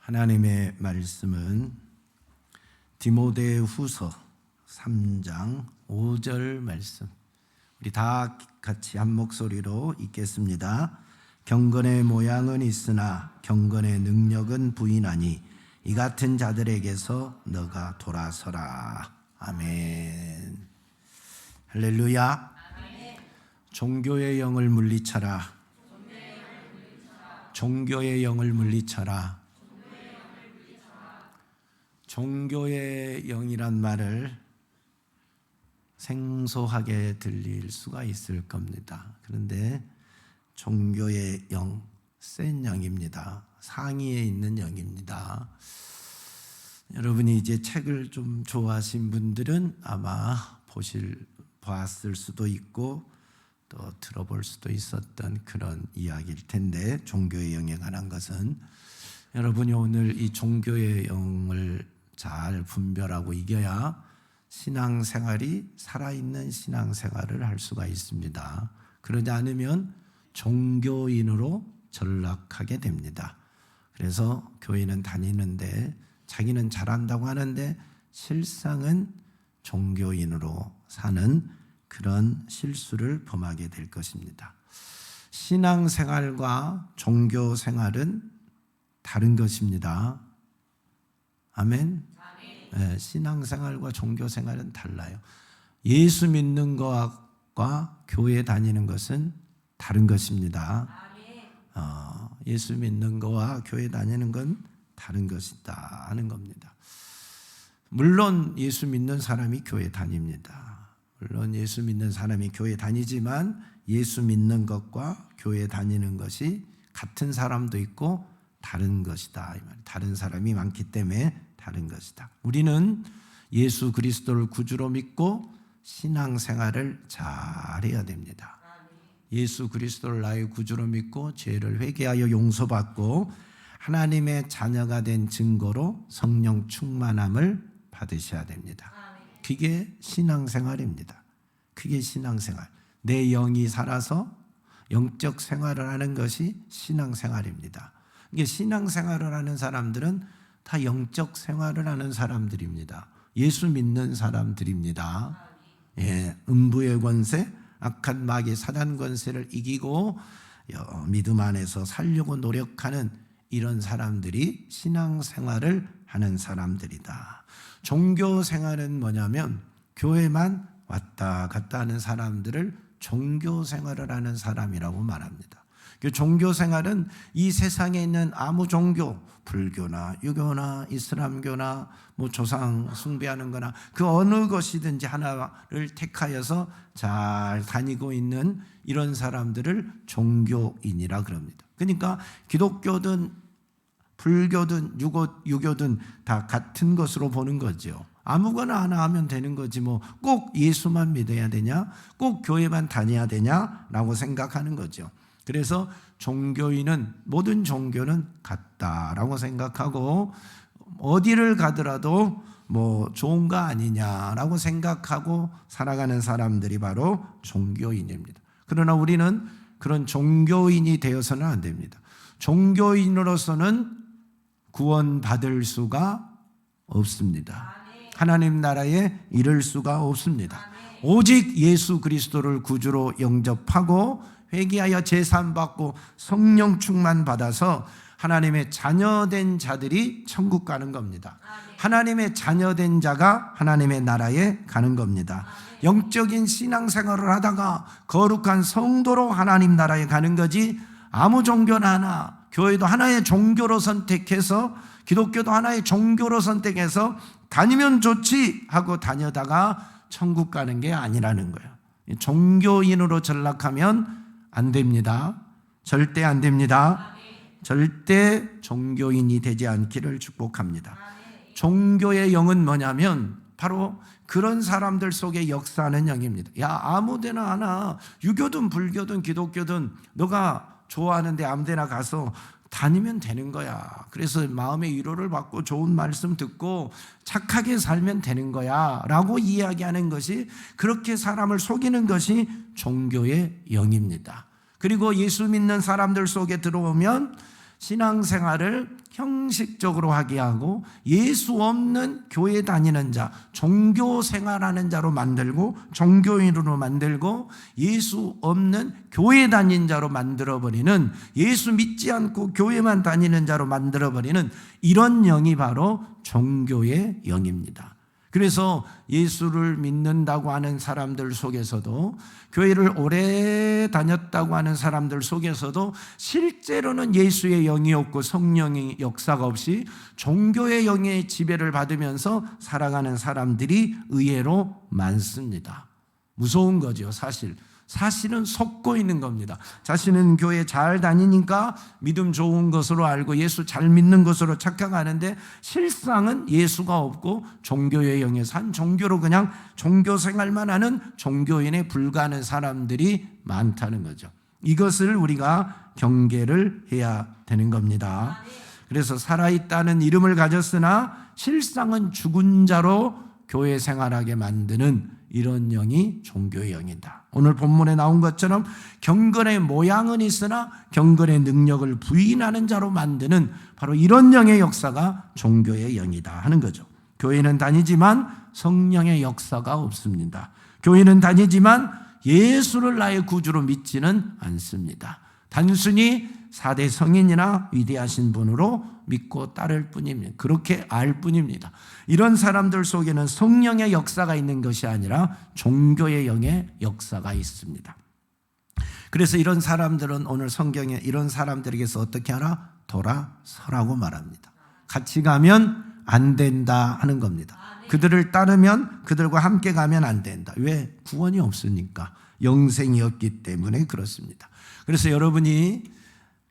하나님의 말씀은 디모데후서 3장 5절 말씀, 우리 다 같이 한 목소리로 읽겠습니다. 경건의 모양은 있으나 경건의 능력은 부인하니 이 같은 자들에게서 너가 돌아서라. 아멘. 할렐루야. 종교의 영을 물리쳐라. 종교의 영을 물리쳐라. 종교의 영이란 말을 생소하게 들릴 수가 있을 겁니다. 그런데 종교의 영, 센 영입니다. 상위에 있는 영입니다. 여러분이 이제 책을 좀 좋아하신 분들은 아마 봤을 수도 있고 또 들어볼 수도 있었던 그런 이야기일 텐데, 종교의 영에 관한 것은 여러분이 오늘 이 종교의 영을 잘 분별하고 이겨야 신앙생활이 살아있는 신앙생활을 할 수가 있습니다. 그러지 않으면 종교인으로 전락하게 됩니다. 그래서 교회는 다니는데 자기는 잘한다고 하는데 실상은 종교인으로 사는 그런 실수를 범하게 될 것입니다. 신앙생활과 종교생활은 다른 것입니다. 아멘. 네, 신앙생활과 종교생활은 달라요. 예수 믿는 것과 교회 다니는 것은 다른 것입니다. 예수 믿는 것과 교회 다니는 건 다른 것이다 하는 겁니다. 물론 예수 믿는 사람이 교회 다닙니다. 물론 예수 믿는 사람이 교회 다니지만 예수 믿는 것과 교회 다니는 것이 같은 사람도 있고 다른 것이다. 다른 사람이 많기 때문에 다른 것이다. 우리는 예수 그리스도를 구주로 믿고 신앙생활을 잘해야 됩니다. 예수 그리스도를 나의 구주로 믿고 죄를 회개하여 용서받고 하나님의 자녀가 된 증거로 성령 충만함을 받으셔야 됩니다. 그게 신앙생활입니다. 그게 신앙생활. 내 영이 살아서 영적 생활을 하는 것이 신앙생활입니다. 이게 신앙생활을 하는 사람들은 다 영적 생활을 하는 사람들입니다. 예수 믿는 사람들입니다. 예, 음부의 권세, 악한 마귀 사단 권세를 이기고 믿음 안에서 살려고 노력하는 이런 사람들이 신앙생활을 하는 사람들이다. 종교생활은 뭐냐면 교회만 왔다 갔다 하는 사람들을 종교생활을 하는 사람이라고 말합니다. 종교생활은 이 세상에 있는 아무 종교, 불교나 유교나 이슬람교나 조상 숭배하는 거나 그 어느 것이든지 하나를 택하여서 잘 다니고 있는 이런 사람들을 종교인이라 그럽니다. 그러니까 기독교든 불교든 유교든 다 같은 것으로 보는 거죠. 아무거나 하나 하면 되는 거지 꼭 예수만 믿어야 되냐, 꼭 교회만 다녀야 되냐라고 생각하는 거죠. 그래서 종교인은 모든 종교는 같다라고 생각하고 어디를 가더라도 좋은가 아니냐라고 생각하고 살아가는 사람들이 바로 종교인입니다. 그러나 우리는 그런 종교인이 되어서는 안 됩니다. 종교인으로서는 구원받을 수가 없습니다. 하나님 나라에 이를 수가 없습니다. 오직 예수 그리스도를 구주로 영접하고 회개하여 제산 받고 성령 충만 받아서 하나님의 자녀된 자들이 천국 가는 겁니다. 하나님의 자녀된 자가 하나님의 나라에 가는 겁니다. 영적인 신앙생활을 하다가 거룩한 성도로 하나님 나라에 가는 거지, 아무 종교나 하나, 교회도 하나의 종교로 선택해서, 기독교도 하나의 종교로 선택해서 다니면 좋지 하고 다녀다가 천국 가는 게 아니라는 거예요. 종교인으로 전락하면 안 됩니다. 절대 안 됩니다. 절대 종교인이 되지 않기를 축복합니다. 종교의 영은 뭐냐면 바로 그런 사람들 속에 역사하는 영입니다. 야, 아무데나 하나, 유교든 불교든 기독교든 너가 좋아하는데 아무데나 가서 다니면 되는 거야. 그래서 마음의 위로를 받고 좋은 말씀 듣고 착하게 살면 되는 거야 라고 이야기하는 것이, 그렇게 사람을 속이는 것이 종교의 영입니다. 그리고 예수 믿는 사람들 속에 들어오면 신앙생활을 형식적으로 하게 하고 예수 없는 교회 다니는 자, 종교 생활하는 자로 만들고 종교인으로 만들고 예수 없는 교회 다니는 자로 만들어버리는, 예수 믿지 않고 교회만 다니는 자로 만들어버리는 이런 영이 바로 종교의 영입니다. 그래서 예수를 믿는다고 하는 사람들 속에서도, 교회를 오래 다녔다고 하는 사람들 속에서도 실제로는 예수의 영이 없고 성령의 역사가 없이 종교의 영의 지배를 받으면서 살아가는 사람들이 의외로 많습니다. 무서운 거죠. 사실은 속고 있는 겁니다. 자신은 교회 잘 다니니까 믿음 좋은 것으로 알고 예수 잘 믿는 것으로 착각하는데, 실상은 예수가 없고 종교의 영에 산, 종교로 그냥 종교 생활만 하는 종교인에 불과한 사람들이 많다는 거죠. 이것을 우리가 경계를 해야 되는 겁니다. 그래서 살아있다는 이름을 가졌으나 실상은 죽은 자로 교회 생활하게 만드는 이런 영이 종교의 영이다. 오늘 본문에 나온 것처럼 경건의 모양은 있으나 경건의 능력을 부인하는 자로 만드는 바로 이런 영의 역사가 종교의 영이다 하는 거죠. 교회는 다니지만 성령의 역사가 없습니다. 교회는 다니지만 예수를 나의 구주로 믿지는 않습니다. 단순히 4대 성인이나 위대하신 분으로 믿고 따를 뿐입니다. 그렇게 알 뿐입니다. 이런 사람들 속에는 성령의 역사가 있는 것이 아니라 종교의 영의 역사가 있습니다. 그래서 이런 사람들은 오늘 성경에 이런 사람들에게서 어떻게 하라? 돌아서라고 말합니다. 같이 가면 안 된다 하는 겁니다. 그들을 따르면, 그들과 함께 가면 안 된다. 왜? 구원이 없으니까. 영생이 없기 때문에 그렇습니다. 그래서 여러분이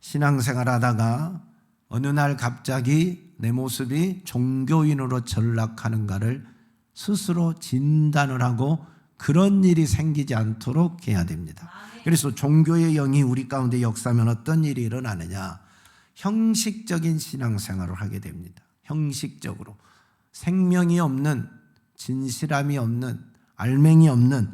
신앙생활 하다가 어느 날 갑자기 내 모습이 종교인으로 전락하는가를 스스로 진단을 하고 그런 일이 생기지 않도록 해야 됩니다. 그래서 종교의 영이 우리 가운데 역사하면 어떤 일이 일어나느냐? 형식적인 신앙생활을 하게 됩니다. 형식적으로 생명이 없는, 진실함이 없는, 알맹이 없는,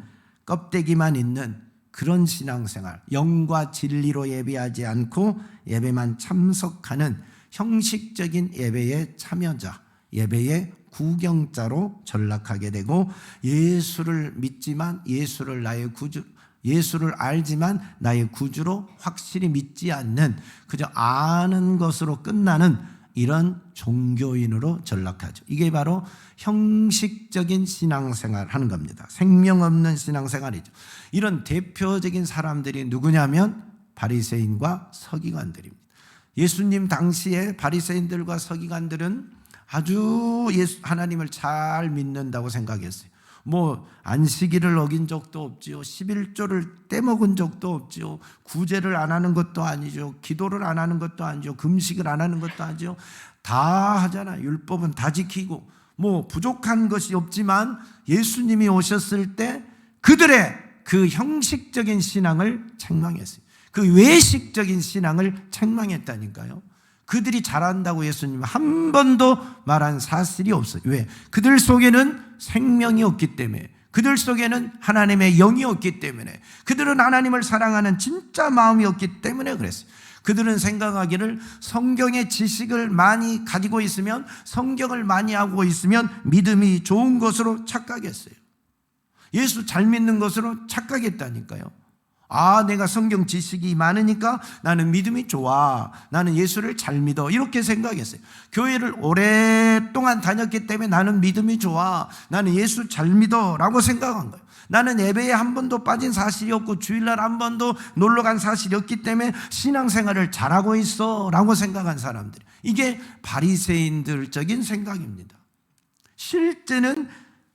껍데기만 있는 그런 신앙생활, 영과 진리로 예배하지 않고 예배만 참석하는 형식적인 예배의 참여자, 예배의 구경자로 전락하게 되고, 예수를 믿지만 예수를 나의 구주, 예수를 알지만 나의 구주로 확실히 믿지 않는, 그저 아는 것으로 끝나는 이런 종교인으로 전락하죠. 이게 바로 형식적인 신앙생활 하는 겁니다. 생명 없는 신앙생활이죠. 이런 대표적인 사람들이 누구냐면 바리새인과 서기관들입니다. 예수님 당시에 바리새인들과 서기관들은 아주 하나님을 잘 믿는다고 생각했어요. 안식일을 어긴 적도 없지요. 11조를 떼먹은 적도 없지요. 구제를 안 하는 것도 아니죠. 기도를 안 하는 것도 아니죠. 금식을 안 하는 것도 아니죠. 다 하잖아요. 율법은 다 지키고 부족한 것이 없지만 예수님이 오셨을 때 그들의 그 형식적인 신앙을 책망했어요. 그 외식적인 신앙을 책망했다니까요. 그들이 잘한다고 예수님 한 번도 말한 사실이 없어요. 왜? 그들 속에는 생명이 없기 때문에, 그들 속에는 하나님의 영이 없기 때문에, 그들은 하나님을 사랑하는 진짜 마음이 없기 때문에 그랬어요. 그들은 생각하기를 성경의 지식을 많이 가지고 있으면, 성경을 많이 하고 있으면 믿음이 좋은 것으로 착각했어요. 예수 잘 믿는 것으로 착각했다니까요. 내가 성경 지식이 많으니까 나는 믿음이 좋아, 나는 예수를 잘 믿어, 이렇게 생각했어요. 교회를 오랫동안 다녔기 때문에 나는 믿음이 좋아, 나는 예수 잘 믿어 라고 생각한 거예요. 나는 예배에 한 번도 빠진 사실이 없고 주일날 한 번도 놀러 간 사실이 없기 때문에 신앙생활을 잘하고 있어 라고 생각한 사람들, 이게 바리새인들적인 생각입니다. 실제는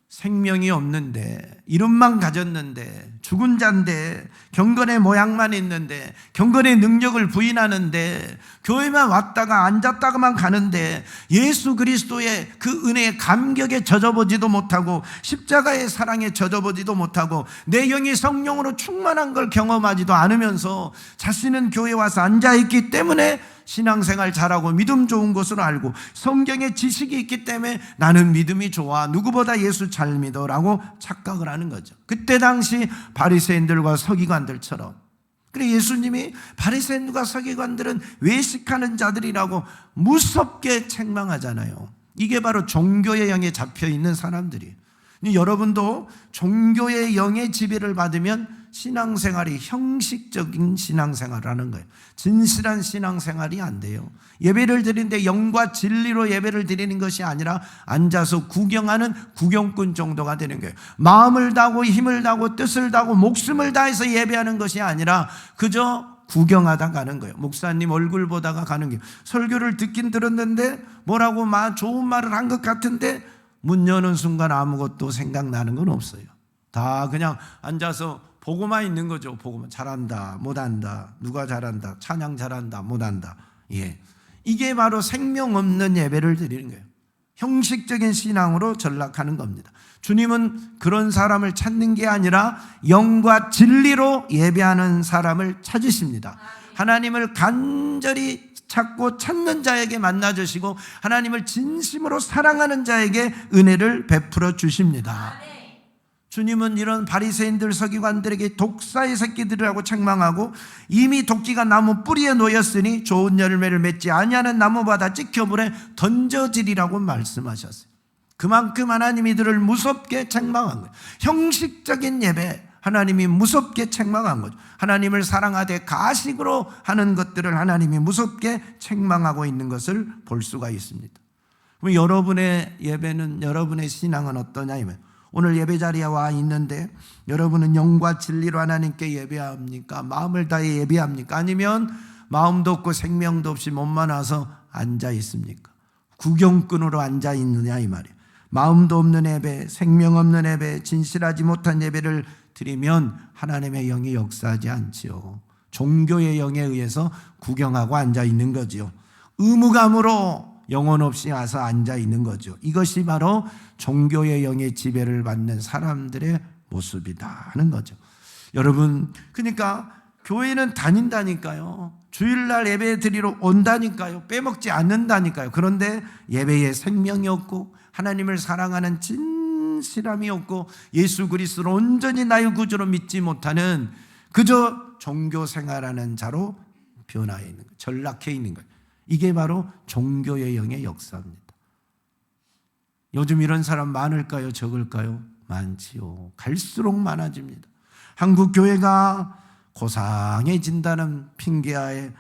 생명이 없는데, 이름만 가졌는데, 죽은 자인데, 경건의 모양만 있는데, 경건의 능력을 부인하는데, 교회만 왔다가 앉았다가만 가는데, 예수 그리스도의 그 은혜의 감격에 젖어보지도 못하고, 십자가의 사랑에 젖어보지도 못하고, 내 영이 성령으로 충만한 걸 경험하지도 않으면서 자신은 교회에 와서 앉아있기 때문에 신앙생활 잘하고 믿음 좋은 것으로 알고 성경의 지식이 있기 때문에 나는 믿음이 좋아, 누구보다 예수 잘 믿어 라고 착각을 하는 거죠. 그때 당시 바리새인들과 서기관들처럼 그래 예수님이 바리새인과 서기관들은 외식하는 자들이라고 무섭게 책망하잖아요. 이게 바로 종교의 영에 잡혀있는 사람들이에요. 여러분도 종교의 영의 지배를 받으면 신앙생활이 형식적인 신앙생활을 하는 거예요. 진실한 신앙생활이 안 돼요. 예배를 드리는데 영과 진리로 예배를 드리는 것이 아니라 앉아서 구경하는 구경꾼 정도가 되는 거예요. 마음을 다하고 힘을 다하고 뜻을 다하고 목숨을 다해서 예배하는 것이 아니라 그저 구경하다 가는 거예요. 목사님 얼굴 보다가 가는 거예요. 설교를 듣긴 들었는데 뭐라고 좋은 말을 한 것 같은데 문 여는 순간 아무것도 생각나는 건 없어요. 다 그냥 앉아서 보고만 있는 거죠. 보고만. 잘한다, 못한다, 누가 잘한다, 찬양 잘한다, 못한다. 예, 이게 바로 생명 없는 예배를 드리는 거예요. 형식적인 신앙으로 전락하는 겁니다. 주님은 그런 사람을 찾는 게 아니라 영과 진리로 예배하는 사람을 찾으십니다. 하나님을 간절히 찾고 찾는 자에게 만나주시고 하나님을 진심으로 사랑하는 자에게 은혜를 베풀어 주십니다. 주님은 이런 바리새인들 서기관들에게 독사의 새끼들이라고 책망하고 이미 도끼가 나무 뿌리에 놓였으니 좋은 열매를 맺지 아니하는 나무마다 찍혀물에 던져지리라고 말씀하셨어요. 그만큼 하나님이 이들을 무섭게 책망한 거예요. 형식적인 예배, 하나님이 무섭게 책망한 거죠. 하나님을 사랑하되 가식으로 하는 것들을 하나님이 무섭게 책망하고 있는 것을 볼 수가 있습니다. 그럼 여러분의 예배는, 여러분의 신앙은 어떠냐면, 오늘 예배 자리에 와 있는데 여러분은 영과 진리로 하나님께 예배합니까? 마음을 다해 예배합니까? 아니면 마음도 없고 생명도 없이 몸만 와서 앉아 있습니까? 구경꾼으로 앉아 있느냐 이 말이에요. 마음도 없는 예배, 생명 없는 예배, 진실하지 못한 예배를 드리면 하나님의 영이 역사하지 않지요. 종교의 영에 의해서 구경하고 앉아 있는 거지요. 의무감으로 영혼 없이 와서 앉아 있는 거죠. 이것이 바로 종교의 영의 지배를 받는 사람들의 모습이다 하는 거죠. 여러분, 그러니까 교회는 다닌다니까요. 주일날 예배 드리러 온다니까요. 빼먹지 않는다니까요. 그런데 예배에 생명이 없고 하나님을 사랑하는 진실함이 없고 예수 그리스도를 온전히 나의 구주로 믿지 못하는 그저 종교 생활하는 자로 변화해 있는 거예요. 전락해 있는 거예요. 이게 바로 종교의 영의 역사입니다. 요즘 이런 사람 많을까요? 적을까요? 많지요. 갈수록 많아집니다. 한국 교회가 고상해진다는 핑계하에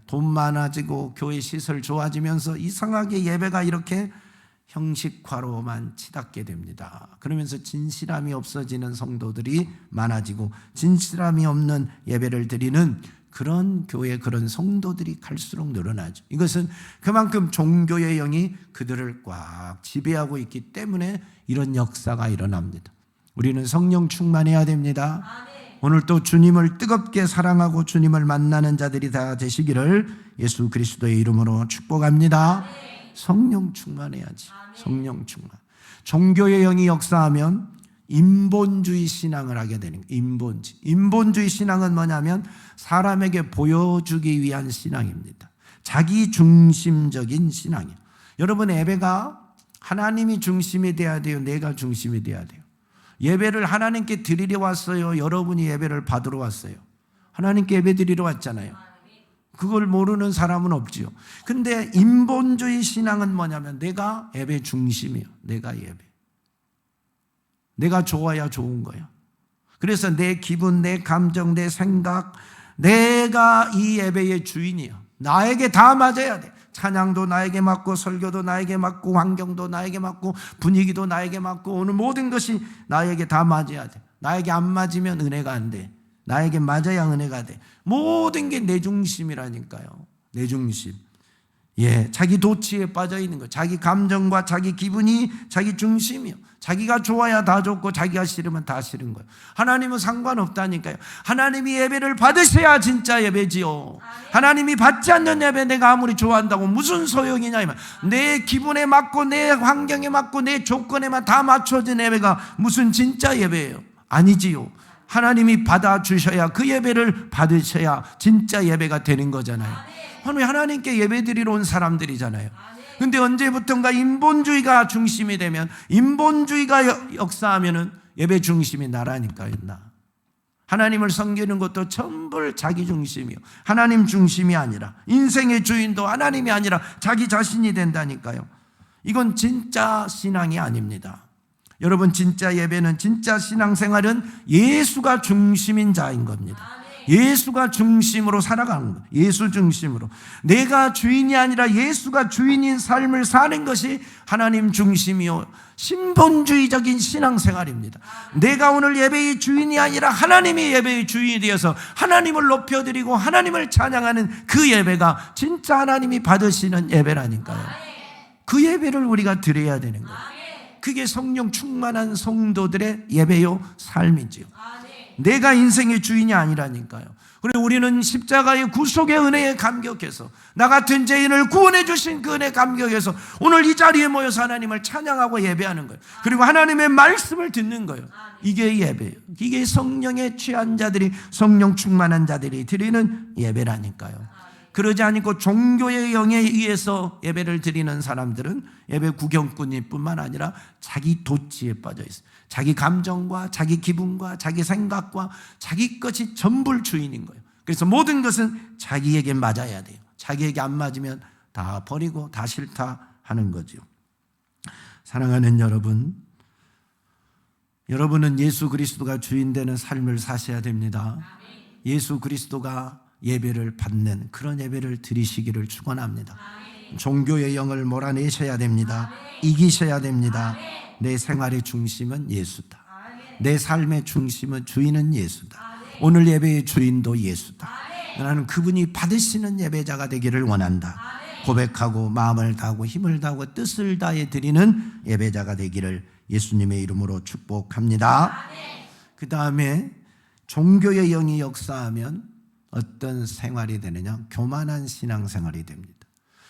돈 많아지고 교회 시설 좋아지면서 이상하게 예배가 이렇게 형식화로만 치닫게 됩니다. 그러면서 진실함이 없어지는 성도들이 많아지고 진실함이 없는 예배를 드리는 그런 교회, 그런 성도들이 갈수록 늘어나죠. 이것은 그만큼 종교의 영이 그들을 꽉 지배하고 있기 때문에 이런 역사가 일어납니다. 우리는 성령 충만해야 됩니다. 오늘 또 주님을 뜨겁게 사랑하고 주님을 만나는 자들이 다 되시기를 예수 그리스도의 이름으로 축복합니다. 성령 충만해야지. 성령 충만. 종교의 영이 역사하면 인본주의 신앙을 하게 되는 거예요. 인본주의 신앙은 뭐냐면 사람에게 보여주기 위한 신앙입니다. 자기 중심적인 신앙이에요. 여러분, 예배가 하나님이 중심이 돼야 돼요? 내가 중심이 돼야 돼요? 예배를 하나님께 드리러 왔어요? 여러분이 예배를 받으러 왔어요? 하나님께 예배 드리러 왔잖아요. 그걸 모르는 사람은 없지요. 근데 인본주의 신앙은 뭐냐면 내가 예배 중심이에요. 내가 예배. 내가 좋아야 좋은 거야. 그래서 내 기분, 내 감정, 내 생각, 내가 이 예배의 주인이야. 나에게 다 맞아야 돼. 찬양도 나에게 맞고 설교도 나에게 맞고 환경도 나에게 맞고 분위기도 나에게 맞고 오늘 모든 것이 나에게 다 맞아야 돼. 나에게 안 맞으면 은혜가 안 돼. 나에게 맞아야 은혜가 돼. 모든 게 내 중심이라니까요. 내 중심. 자기 도취에 빠져 있는 거. 자기 감정과 자기 기분이 자기 중심이요. 자기가 좋아야 다 좋고 자기가 싫으면 다 싫은 거예요. 하나님은 상관없다니까요. 하나님이 예배를 받으셔야 진짜 예배지요. 하나님이 받지 않는 예배 내가 아무리 좋아한다고 무슨 소용이냐 이 말. 내 기분에 맞고 내 환경에 맞고 내 조건에만 다 맞춰진 예배가 무슨 진짜 예배예요? 아니지요. 하나님이 받아주셔야 그 예배를 받으셔야 진짜 예배가 되는 거잖아요. 하나님께 예배 드리러 온 사람들이잖아요. 근데 언제부턴가 인본주의가 중심이 되면 인본주의가 역사하면은 예배 중심이 나라니까요. 하나님을 섬기는 것도 전부 자기 중심이요, 하나님 중심이 아니라, 인생의 주인도 하나님이 아니라 자기 자신이 된다니까요. 이건 진짜 신앙이 아닙니다. 여러분, 진짜 예배는, 진짜 신앙생활은 예수가 중심인 자인 겁니다. 예수가 중심으로 살아가는 거예요. 예수 중심으로. 내가 주인이 아니라 예수가 주인인 삶을 사는 것이 하나님 중심이요, 신본주의적인 신앙생활입니다. 내가 오늘 예배의 주인이 아니라 하나님이 예배의 주인이 되어서 하나님을 높여드리고 하나님을 찬양하는 그 예배가 진짜 하나님이 받으시는 예배라니까요. 그 예배를 우리가 드려야 되는 거예요. 그게 성령 충만한 성도들의 예배요, 삶이지요. 내가 인생의 주인이 아니라니까요. 그리고 우리는 십자가의 구속의 은혜에 감격해서, 나 같은 죄인을 구원해 주신 그 은혜에 감격해서 오늘 이 자리에 모여서 하나님을 찬양하고 예배하는 거예요. 그리고 하나님의 말씀을 듣는 거예요. 이게 예배예요. 이게 성령에 취한 자들이, 성령 충만한 자들이 드리는 예배라니까요. 그러지 않고 종교의 영에 의해서 예배를 드리는 사람들은 예배 구경꾼일 뿐만 아니라 자기 도취에 빠져 있어요. 자기 감정과 자기 기분과 자기 생각과 자기 것이 전부 주인인 거예요. 그래서 모든 것은 자기에게 맞아야 돼요. 자기에게 안 맞으면 다 버리고 다 싫다 하는 거죠. 사랑하는 여러분, 여러분은 예수 그리스도가 주인 되는 삶을 사셔야 됩니다. 예수 그리스도가 예배를 받는 그런 예배를 드리시기를 축원합니다. 종교의 영을 몰아내셔야 됩니다. 이기셔야 됩니다. 내 생활의 중심은 예수다. 내 삶의 중심은, 주인은 예수다. 오늘 예배의 주인도 예수다. 나는 그분이 받으시는 예배자가 되기를 원한다. 고백하고 마음을 다하고 힘을 다하고 뜻을 다해 드리는 예배자가 되기를 예수님의 이름으로 축복합니다. 그 다음에 종교의 영이 역사하면 어떤 생활이 되느냐? 교만한 신앙생활이 됩니다.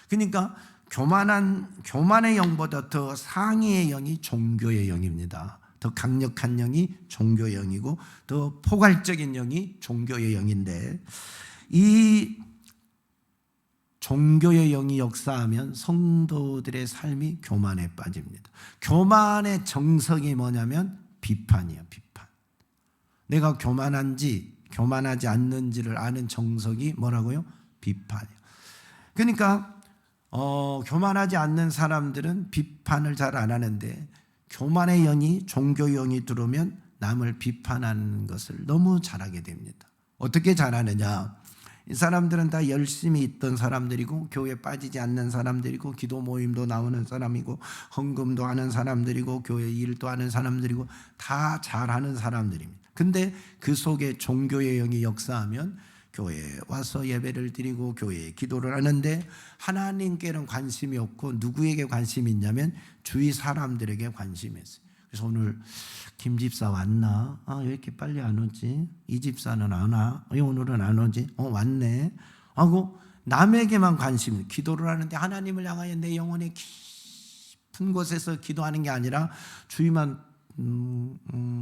그러니까 교만의 영보다 더 상위의 영이 종교의 영입니다. 더 강력한 영이 종교의 영이고 더 포괄적인 영이 종교의 영인데, 이 종교의 영이 역사하면 성도들의 삶이 교만에 빠집니다. 교만의 정석이 뭐냐면 비판이에요. 비판. 내가 교만한지 교만하지 않는지를 아는 정석이 뭐라고요? 비판이에요. 그러니까 교만하지 않는 사람들은 비판을 잘 안 하는데, 교만의 영이, 종교의 영이 들어오면 남을 비판하는 것을 너무 잘하게 됩니다. 어떻게 잘하느냐? 이 사람들은 다 열심히 있던 사람들이고, 교회에 빠지지 않는 사람들이고, 기도 모임도 나오는 사람이고, 헌금도 하는 사람들이고, 교회 일도 하는 사람들이고, 다 잘하는 사람들입니다. 근데 그 속에 종교의 영이 역사하면 교회에 와서 예배를 드리고 교회에 기도를 하는데 하나님께는 관심이 없고 누구에게 관심이 있냐면 주위 사람들에게 관심이 있어요. 그래서 오늘 김 집사 왔나? 왜 이렇게 빨리 안 오지? 이 집사는 안 와? 왜 오늘은 안 오지? 왔네 하고 남에게만 관심이, 기도를 하는데 하나님을 향하여 내 영혼의 깊은 곳에서 기도하는 게 아니라 주위만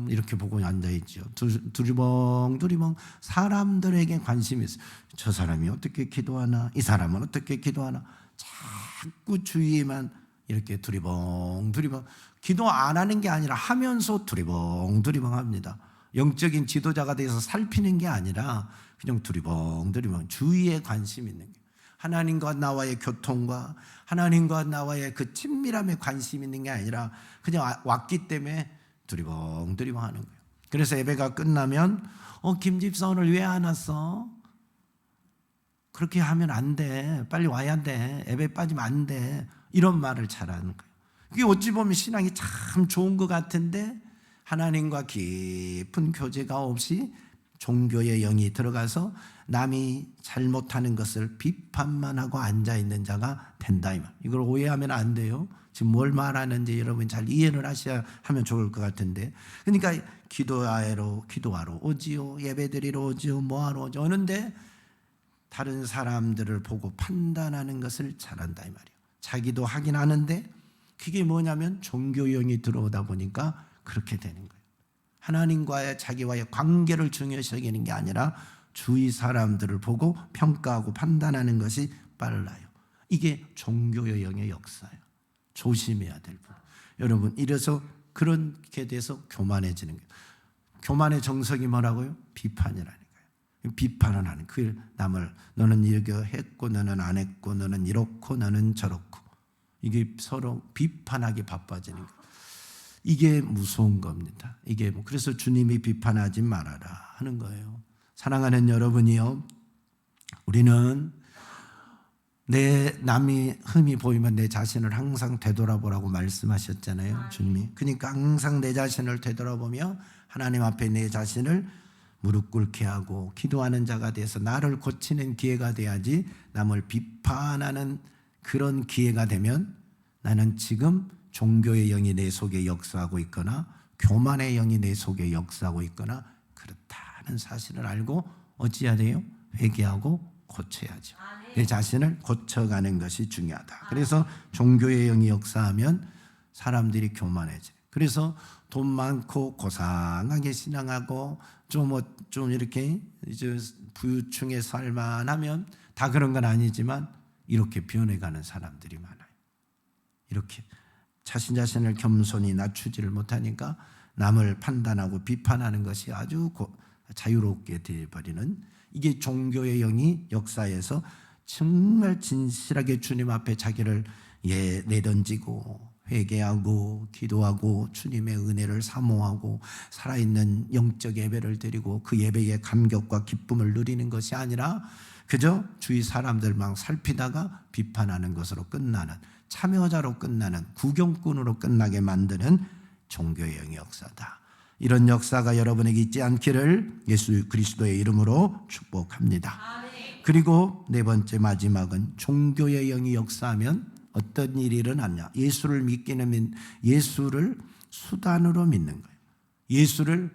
이렇게 보고 앉아있죠. 두리벙 사람들에게 관심이 있어요. 저 사람이 어떻게 기도하나? 이 사람은 어떻게 기도하나? 자꾸 주위에만 이렇게 두리벙 기도 안 하는 게 아니라 하면서 두리벙 합니다. 영적인 지도자가 돼서 살피는 게 아니라 그냥 두리벙 주위에 관심이 있는 거예요. 하나님과 나와의 교통과 하나님과 나와의 그 친밀함에 관심 있는 게 아니라 그냥 왔기 때문에 두리벙 하는 거예요. 그래서 예배가 끝나면 김 집사 오늘 왜 안 왔어? 그렇게 하면 안 돼. 빨리 와야 돼. 예배 빠지면 안 돼. 이런 말을 잘하는 거예요. 그게 어찌 보면 신앙이 참 좋은 것 같은데 하나님과 깊은 교제가 없이 종교의 영이 들어가서 남이 잘못하는 것을 비판만 하고 앉아있는 자가 된다, 이 말. 이걸 오해하면 안 돼요. 지금 뭘 말하는지 여러분 잘 이해를 하셔야 하면 좋을 것 같은데, 그러니까 기도하러 오지요, 예배드리러 오지요, 뭐하러 오지요 오는데 다른 사람들을 보고 판단하는 것을 잘한다, 이 말이에요. 자기도 하긴 하는데 그게 뭐냐면 종교의 영이 들어오다 보니까 그렇게 되는 거예요. 하나님과의 자기와의 관계를 중요시 여기는 게 아니라 주위 사람들을 보고 평가하고 판단하는 것이 빨라요. 이게 종교의 영의 역사예요. 조심해야 될 부분. 여러분, 이래서 그렇게 돼서 교만해지는 거예요. 교만의 정석이 뭐라고요? 비판이라니까요. 비판을 하는, 그 남을 너는 이거 했고 너는 안 했고 너는 이렇고 너는 저렇고, 이게 서로 비판하기 바빠지는 거예요. 이게 무서운 겁니다. 이게 그래서 주님이 비판하지 말아라 하는 거예요. 사랑하는 여러분이요, 우리는 남이 흠이 보이면 내 자신을 항상 되돌아보라고 말씀하셨잖아요, 주님이. 그러니까 항상 내 자신을 되돌아보며 하나님 앞에 내 자신을 무릎 꿇게 하고 기도하는 자가 돼서 나를 고치는 기회가 돼야지, 남을 비판하는 그런 기회가 되면 나는 지금 종교의 영이 내 속에 역사하고 있거나 교만의 영이 내 속에 역사하고 있거나 그렇다는 사실을 알고 어찌해야 돼요? 회개하고 고쳐야죠. 내 자신을 고쳐가는 것이 중요하다. 그래서 종교의 영이 역사하면 사람들이 교만해져요. 그래서 돈 많고 고상하게 신앙하고 좀 이렇게 이제 부유층의 살만하면, 다 그런 건 아니지만 이렇게 변해가는 사람들이 많아요. 이렇게 자신을 겸손히 낮추지를 못하니까 남을 판단하고 비판하는 것이 아주 자유롭게 되어버리는, 이게 종교의 영이 역사에서 정말 진실하게 주님 앞에 자기를 내던지고 회개하고 기도하고 주님의 은혜를 사모하고 살아있는 영적 예배를 드리고 그 예배의 감격과 기쁨을 누리는 것이 아니라 그저 주위 사람들만 살피다가 비판하는 것으로 끝나는, 참여자로 끝나는, 구경꾼으로 끝나게 만드는 종교의 영의 역사다. 이런 역사가 여러분에게 있지 않기를 예수 그리스도의 이름으로 축복합니다. 그리고 네 번째, 마지막은 종교의 영이 역사하면 어떤 일이 일어났냐? 예수를 믿기는, 예수를 수단으로 믿는 거예요. 예수를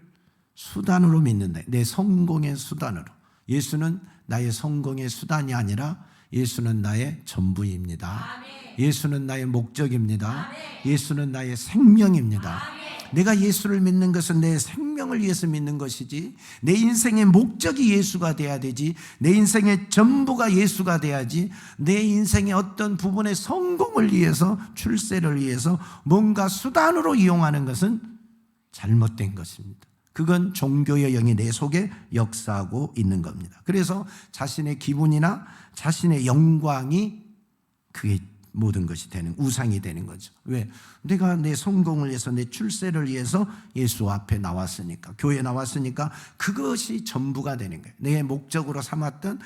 수단으로 믿는다. 내 성공의 수단으로. 예수는 나의 성공의 수단이 아니라 예수는 나의 전부입니다. 예수는 나의 목적입니다. 예수는 나의 생명입니다. 내가 예수를 믿는 것은 내 생명을 위해서 믿는 것이지, 내 인생의 목적이 예수가 돼야 되지, 내 인생의 전부가 예수가 돼야지, 내 인생의 어떤 부분의 성공을 위해서, 출세를 위해서 뭔가 수단으로 이용하는 것은 잘못된 것입니다. 그건 종교의 영이 내 속에 역사하고 있는 겁니다. 그래서 자신의 기분이나 자신의 영광이 그게 모든 것이 되는, 우상이 되는 거죠. 왜? 내가 내 성공을 위해서, 내 출세를 위해서 예수 앞에 나왔으니까, 교회에 나왔으니까 그것이 전부가 되는 거예요. 내 목적으로 삼았던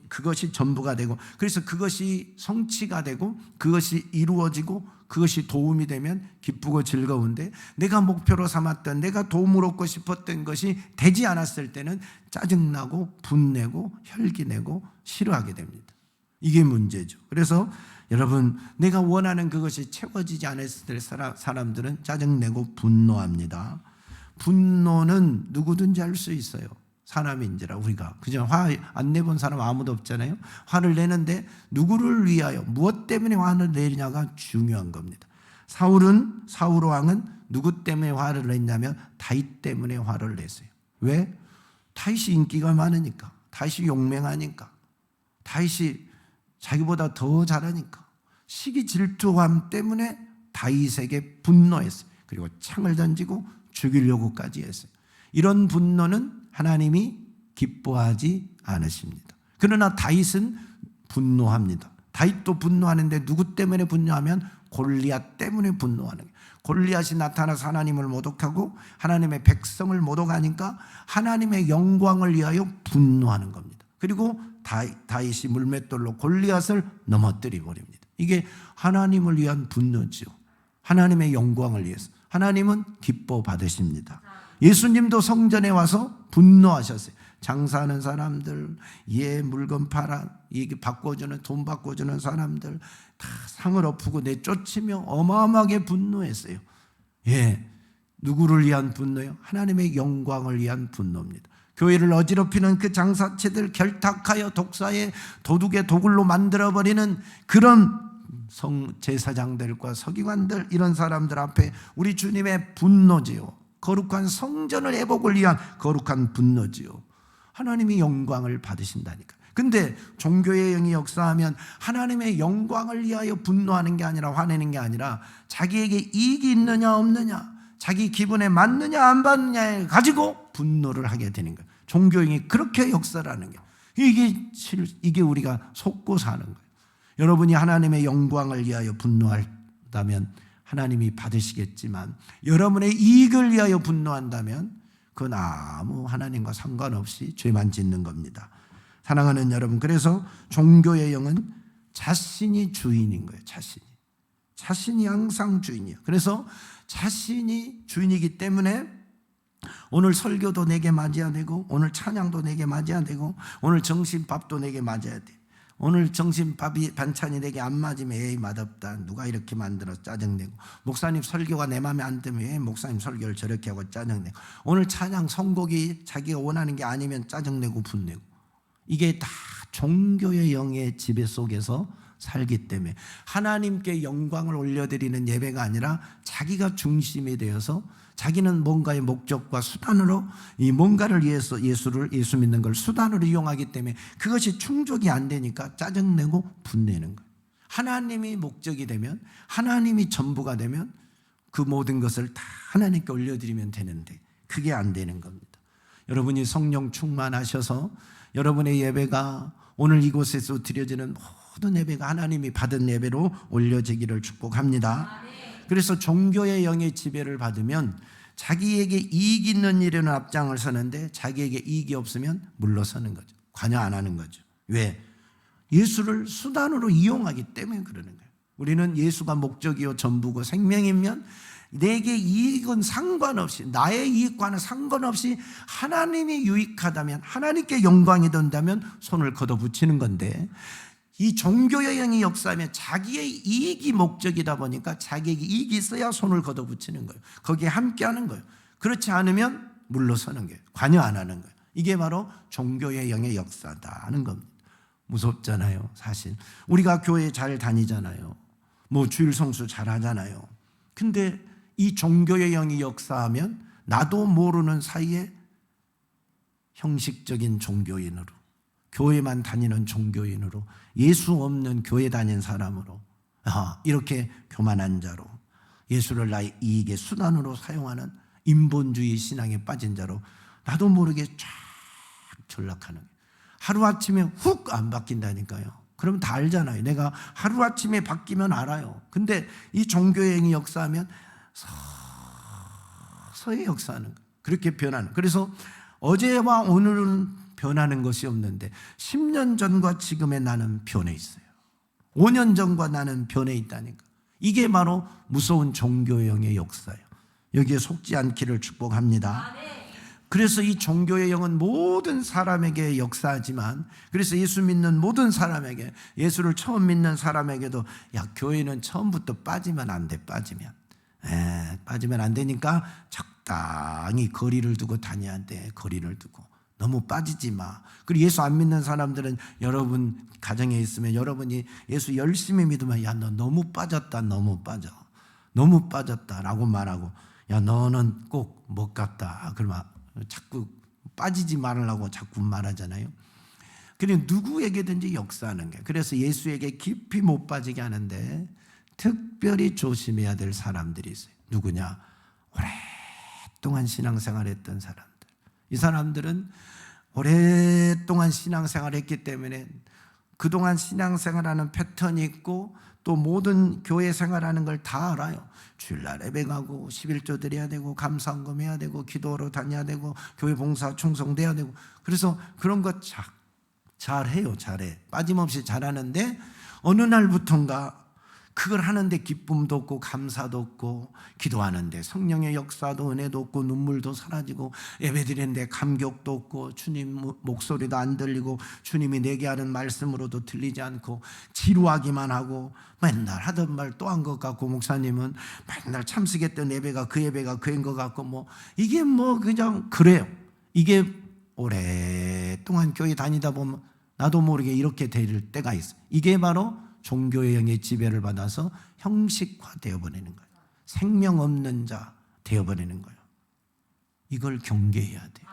그것이 전부가 되고, 그래서 그것이 성취가 되고 그것이 이루어지고 그것이 도움이 되면 기쁘고 즐거운데, 내가 목표로 삼았던, 내가 도움을 얻고 싶었던 것이 되지 않았을 때는 짜증나고 분내고 혈기내고 싫어하게 됩니다. 이게 문제죠. 그래서 여러분, 내가 원하는 그것이 채워지지 않았을 때 사람들은 짜증내고 분노합니다. 분노는 누구든지 할 수 있어요. 사람인지라. 우리가 그냥 화 안 내본 사람 아무도 없잖아요. 화를 내는데 누구를 위하여, 무엇 때문에 화를 내느냐가 중요한 겁니다. 사울 왕은 누구 때문에 화를 냈냐면 다윗 때문에 화를 냈어요. 왜? 다윗이 인기가 많으니까, 다윗이 용맹하니까, 다윗이 자기보다 더 잘하니까, 시기 질투함 때문에 다윗에게 분노했어요. 그리고 창을 던지고 죽이려고까지 했어요. 이런 분노는 하나님이 기뻐하지 않으십니다. 그러나 다윗은 분노합니다. 다윗도 분노하는데 누구 때문에 분노하면 골리앗 때문에 분노하는 거예요. 골리앗이 나타나서 하나님을 모독하고 하나님의 백성을 모독하니까 하나님의 영광을 위하여 분노하는 겁니다. 그리고 다윗이 물맷돌로 골리앗을 넘어뜨려 버립니다. 이게 하나님을 위한 분노죠. 하나님의 영광을 위해서. 하나님은 기뻐 받으십니다. 예수님도 성전에 와서 분노하셨어요. 장사하는 사람들, 물건 팔아 이게 바꿔주는, 돈 바꿔주는 사람들 다 상을 엎고 내쫓으며 어마어마하게 분노했어요. 누구를 위한 분노요? 하나님의 영광을 위한 분노입니다. 교회를 어지럽히는 그 장사체들 결탁하여 독사의 도둑의 도굴로 만들어버리는 그런 제사장들과 서기관들, 이런 사람들 앞에 우리 주님의 분노지요. 거룩한 성전을 회복을 위한 거룩한 분노지요. 하나님이 영광을 받으신다니까. 근데 종교의 영이 역사하면 하나님의 영광을 위하여 분노하는 게 아니라, 화내는 게 아니라 자기에게 이익이 있느냐 없느냐, 자기 기분에 맞느냐 안 맞느냐에 가지고 분노를 하게 되는 거예요. 종교형이 그렇게 역사를 하는 거예요. 이게 우리가 속고 사는 거예요. 여러분이 하나님의 영광을 위하여 분노한다면 하나님이 받으시겠지만, 여러분의 이익을 위하여 분노한다면 그건 아무 하나님과 상관없이 죄만 짓는 겁니다. 사랑하는 여러분, 그래서 종교의 영은 자신이 주인인 거예요. 자신이 항상 주인이에요. 그래서 자신이 주인이기 때문에 오늘 설교도 내게 맞아야 되고, 오늘 찬양도 내게 맞아야 되고, 오늘 점심밥도 내게 맞아야 돼. 오늘 점심밥이 반찬이 내게 안 맞으면 에이 맛없다, 누가 이렇게 만들어 짜증내고, 목사님 설교가 내 마음에 안 들면 왜 목사님 설교를 저렇게 하고 짜증내고, 오늘 찬양 선곡이 자기가 원하는 게 아니면 짜증내고 분내고, 이게 다 종교의 영의 지배 속에서 살기 때문에 하나님께 영광을 올려드리는 예배가 아니라 자기가 중심이 되어서 자기는 뭔가의 목적과 수단으로 이 뭔가를 위해서 예수 믿는 걸 수단으로 이용하기 때문에 그것이 충족이 안 되니까 짜증내고 분내는 거예요. 하나님이 목적이 되면, 하나님이 전부가 되면 그 모든 것을 다 하나님께 올려드리면 되는데 그게 안 되는 겁니다. 여러분이 성령 충만하셔서 여러분의 예배가 오늘 이곳에서 드려지는 모든 예배가 하나님이 받은 예배로 올려지기를 축복합니다. 그래서 종교의 영의 지배를 받으면 자기에게 이익 있는 일에는 앞장을 서는데 자기에게 이익이 없으면 물러서는 거죠. 관여 안 하는 거죠. 왜? 예수를 수단으로 이용하기 때문에 그러는 거예요. 우리는 예수가 목적이요 전부고 생명이면 내게 이익은 상관없이, 나의 이익과는 상관없이 하나님이 유익하다면, 하나님께 영광이 된다면 손을 걷어붙이는 건데, 이 종교의 영이 역사하면 자기의 이익이 목적이다 보니까 자기에게 이익이 있어야 손을 걷어붙이는 거예요. 거기에 함께하는 거예요. 그렇지 않으면 물러서는 거예요. 관여 안 하는 거예요. 이게 바로 종교의 영의 역사다 하는 겁니다. 무섭잖아요. 사실 우리가 교회 잘 다니잖아요. 뭐 주일 성수 잘 하잖아요. 근데 이 종교의 영이 역사하면 나도 모르는 사이에 형식적인 종교인으로, 교회만 다니는 종교인으로, 예수 없는 교회 다니는 사람으로, 이렇게 교만한 자로, 예수를 나의 이익의 수단으로 사용하는 인본주의 신앙에 빠진 자로 나도 모르게 쫙 전락하는 거예요. 하루아침에 훅 안 바뀐다니까요. 그러면 다 알잖아요. 내가 하루아침에 바뀌면 알아요. 근데 이 종교의 영이 역사하면 서서히 역사하는 거예요. 그렇게 변하는. 그래서 어제와 오늘은 변하는 것이 없는데 10년 전과 지금의 나는 변해 있어요. 5년 전과 나는 변해 있다니까. 이게 바로 무서운 종교의 영의 역사예요. 여기에 속지 않기를 축복합니다. 그래서 이 종교의 영은 모든 사람에게 역사하지만, 그래서 예수 믿는 모든 사람에게, 예수를 처음 믿는 사람에게도 교회는 처음부터 빠지면 안 돼. 빠지면 안 되니까 적당히 거리를 두고 다녀야 돼. 거리를 두고 너무 빠지지 마. 그리고 예수 안 믿는 사람들은 여러분 가정에 있으면 여러분이 예수 열심히 믿으면 너 너무 빠졌다, 너무 빠졌다라고 말하고, 너는 꼭 못 갔다. 그러면 자꾸 빠지지 말으려고 자꾸 말하잖아요. 그리고 누구에게든지 역사하는 거예요. 그래서 예수에게 깊이 못 빠지게 하는데 특별히 조심해야 될 사람들이 있어요. 누구냐? 오랫동안 신앙생활했던 사람들. 이 사람들은 오랫동안 신앙생활했기 때문에 그동안 신앙생활하는 패턴이 있고 또 모든 교회 생활하는 걸 다 알아요. 주일날 예배 가고 11조 드려야 되고 감사헌금 해야 되고 기도하러 다녀야 되고 교회 봉사 충성돼야 되고, 그래서 그런 거 잘해요. 잘해. 빠짐없이 잘하는데 어느 날부턴가 그걸 하는데 기쁨도 없고 감사도 없고, 기도하는데 성령의 역사도 은혜도 없고 눈물도 사라지고, 예배드리는데 감격도 없고 주님 목소리도 안 들리고 주님이 내게 하는 말씀으로도 들리지 않고, 지루하기만 하고 맨날 하던 말 또 한 것 같고, 목사님은 맨날 참석했던 예배가 그 예배가 그인 것 같고, 이게 그냥 그래요. 이게 오랫동안 교회 다니다 보면 나도 모르게 이렇게 될 때가 있어요. 이게 바로 종교의 영의 지배를 받아서 형식화 되어버리는 거예요. 생명 없는 자 되어버리는 거예요. 이걸 경계해야 돼요.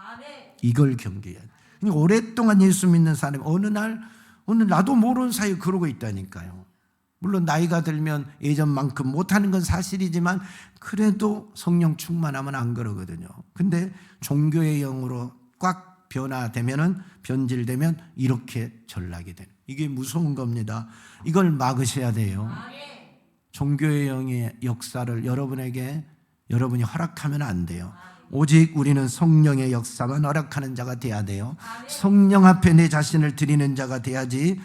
이걸 경계해야 돼요. 오랫동안 예수 믿는 사람이 어느 날 나도 모르는 사이에 그러고 있다니까요. 물론 나이가 들면 예전만큼 못하는 건 사실이지만 그래도 성령 충만하면 안 그러거든요. 근데 종교의 영으로 꽉 변질되면 이렇게 전락이 되는, 이게 무서운 겁니다. 이걸 막으셔야 돼요. 종교의 영의 역사를 여러분이 허락하면 안 돼요. 오직 우리는 성령의 역사만 허락하는 자가 돼야 돼요. 성령 앞에 내 자신을 드리는 자가 돼야지.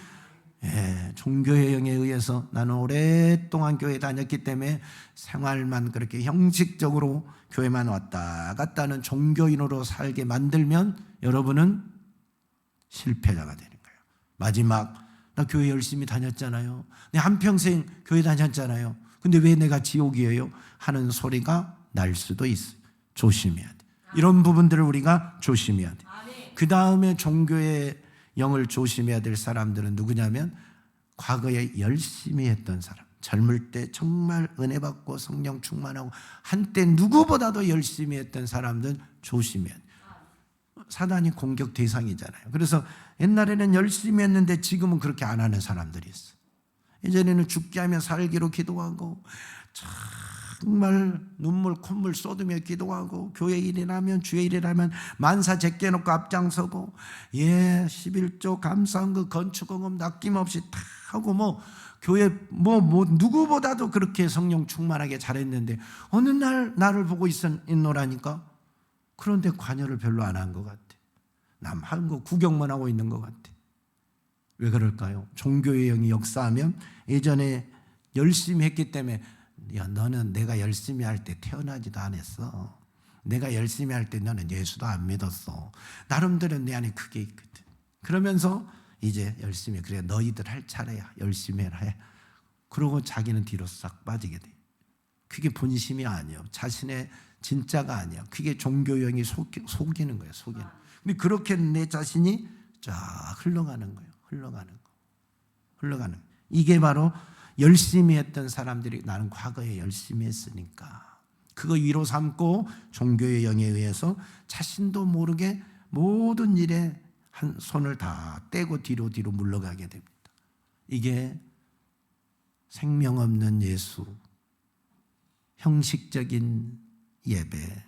종교의 영에 의해서 나는 오랫동안 교회 다녔기 때문에 생활만 그렇게 형식적으로 교회만 왔다 갔다 하는 종교인으로 살게 만들면 여러분은 실패자가 되는 거예요. 마지막, 나 교회 열심히 다녔잖아요. 내 한평생 교회 다녔잖아요. 근데 왜 내가 지옥이에요? 하는 소리가 날 수도 있어요. 조심해야 돼. 이런 부분들을 우리가 조심해야 돼. 그 다음에 종교의 영을 조심해야 될 사람들은 누구냐면 과거에 열심히 했던 사람, 젊을 때 정말 은혜 받고 성령 충만하고 한때 누구보다도 열심히 했던 사람들은 조심해야 돼. 사단이 공격 대상이잖아요. 그래서 옛날에는 열심히 했는데 지금은 그렇게 안 하는 사람들이 있어. 예전에는 죽게 하면 살기로 기도하고 정말 눈물 콧물 쏟으며 기도하고 교회 일이라면 주의 일이라면 만사 제껴놓고 앞장서고 11조 감사헌금 건축헌금 아낌없이 다 하고 교회 누구보다도 그렇게 성령 충만하게 잘했는데 어느 날 나를 보고 있노라니까. 그런데 관여를 별로 안 한 것 같아. 남 하는 거 구경만 하고 있는 것 같아. 왜 그럴까요? 종교의 영이 역사하면 예전에 열심히 했기 때문에, 야, 너는 내가 열심히 할 때 태어나지도 않았어. 내가 열심히 할 때 너는 예수도 안 믿었어. 나름대로 내 안에 그게 있거든. 그러면서 이제 열심히, 그래 너희들 할 차례야, 열심히 해라 해. 그러고 자기는 뒤로 싹 빠지게 돼. 그게 본심이 아니에요. 자신의 진짜가 아니야. 그게 종교형이 속이는 거예요. 속이는. 근데 그렇게 내 자신이 쫙 흘러가는 거예요. 흘러가는. 이게 바로 열심히 했던 사람들이, 나는 과거에 열심히 했으니까 그거 위로 삼고 종교의 영에 의해서 자신도 모르게 모든 일에 한 손을 다 떼고 뒤로 물러가게 됩니다. 이게 생명 없는 예수, 형식적인 예배,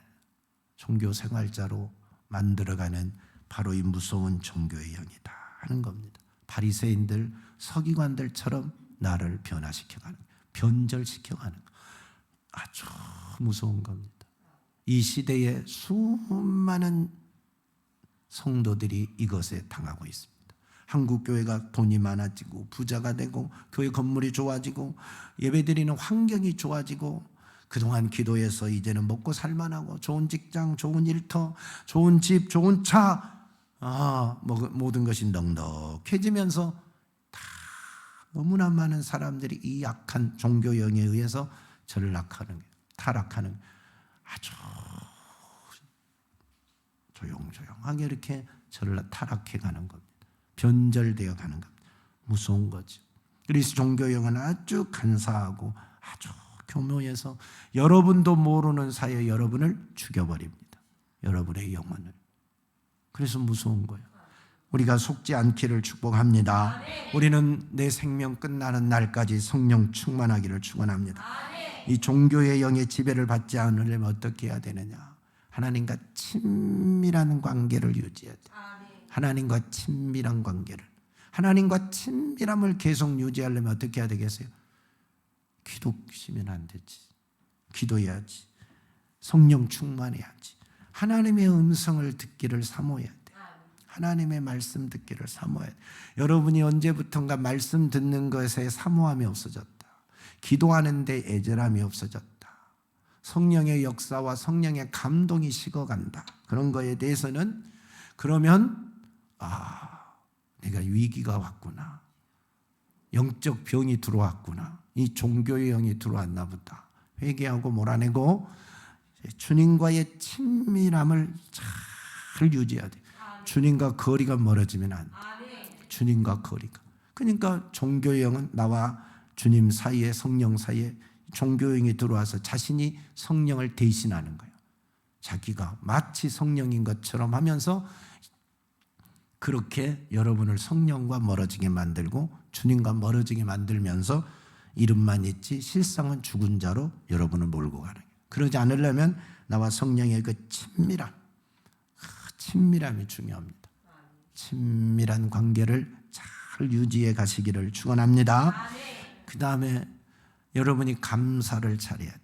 종교 생활자로 만들어가는 바로 이 무서운 종교의 영이다 하는 겁니다. 바리새인들, 서기관들처럼 나를 변화시켜가는, 변절시켜가는, 아주 무서운 겁니다. 이 시대에 수많은 성도들이 이것에 당하고 있습니다. 한국 교회가 돈이 많아지고 부자가 되고 교회 건물이 좋아지고 예배드리는 환경이 좋아지고 그동안 기도해서 이제는 먹고 살만하고 좋은 직장, 좋은 일터, 좋은 집, 좋은 차, 모든 것이 넉넉해지면서 다 너무나 많은 사람들이 이 약한 종교영에 의해서 전락하는, 타락하는, 아주 조용조용하게 이렇게 타락해가는 겁니다. 변절되어 가는 겁니다. 무서운 거죠. 그리스 종교영은 아주 간사하고 아주 교묘해서 여러분도 모르는 사이에 여러분을 죽여버립니다. 여러분의 영혼을. 그래서 무서운 거예요. 우리가 속지 않기를 축복합니다. 우리는 내 생명 끝나는 날까지 성령 충만하기를 축원합니다. 이 종교의 영의 지배를 받지 않으려면 어떻게 해야 되느냐? 하나님과 친밀한 관계를 유지해야 돼요. 하나님과 친밀한 관계를, 하나님과 친밀함을 계속 유지하려면 어떻게 해야 되겠어요? 기도시면 안 되지. 기도해야지. 성령 충만해야지. 하나님의 음성을 듣기를 사모해야 돼. 하나님의 말씀 듣기를 사모해야 돼. 여러분이 언제부턴가 말씀 듣는 것에 사모함이 없어졌다. 기도하는데 애절함이 없어졌다. 성령의 역사와 성령의 감동이 식어간다. 그런 거에 대해서는 그러면 내가 위기가 왔구나. 영적 병이 들어왔구나. 이 종교의 영이 들어왔나 보다. 회개하고 몰아내고 주님과의 친밀함을 잘 유지해야 돼. 주님과 거리가 멀어지면 안 돼. 주님과 거리가. 그러니까 종교의 영은 나와 주님 사이에, 성령 사이에 종교의 영이 들어와서 자신이 성령을 대신하는 거예요. 자기가 마치 성령인 것처럼 하면서 그렇게 여러분을 성령과 멀어지게 만들고 주님과 멀어지게 만들면서 이름만 있지 실상은 죽은 자로 여러분을 몰고 가는 거예요. 그러지 않으려면 나와 성령의 그 친밀함이 중요합니다. 친밀한 관계를 잘 유지해 가시기를 축원합니다. 그 다음에 여러분이 감사를 잘해야 돼.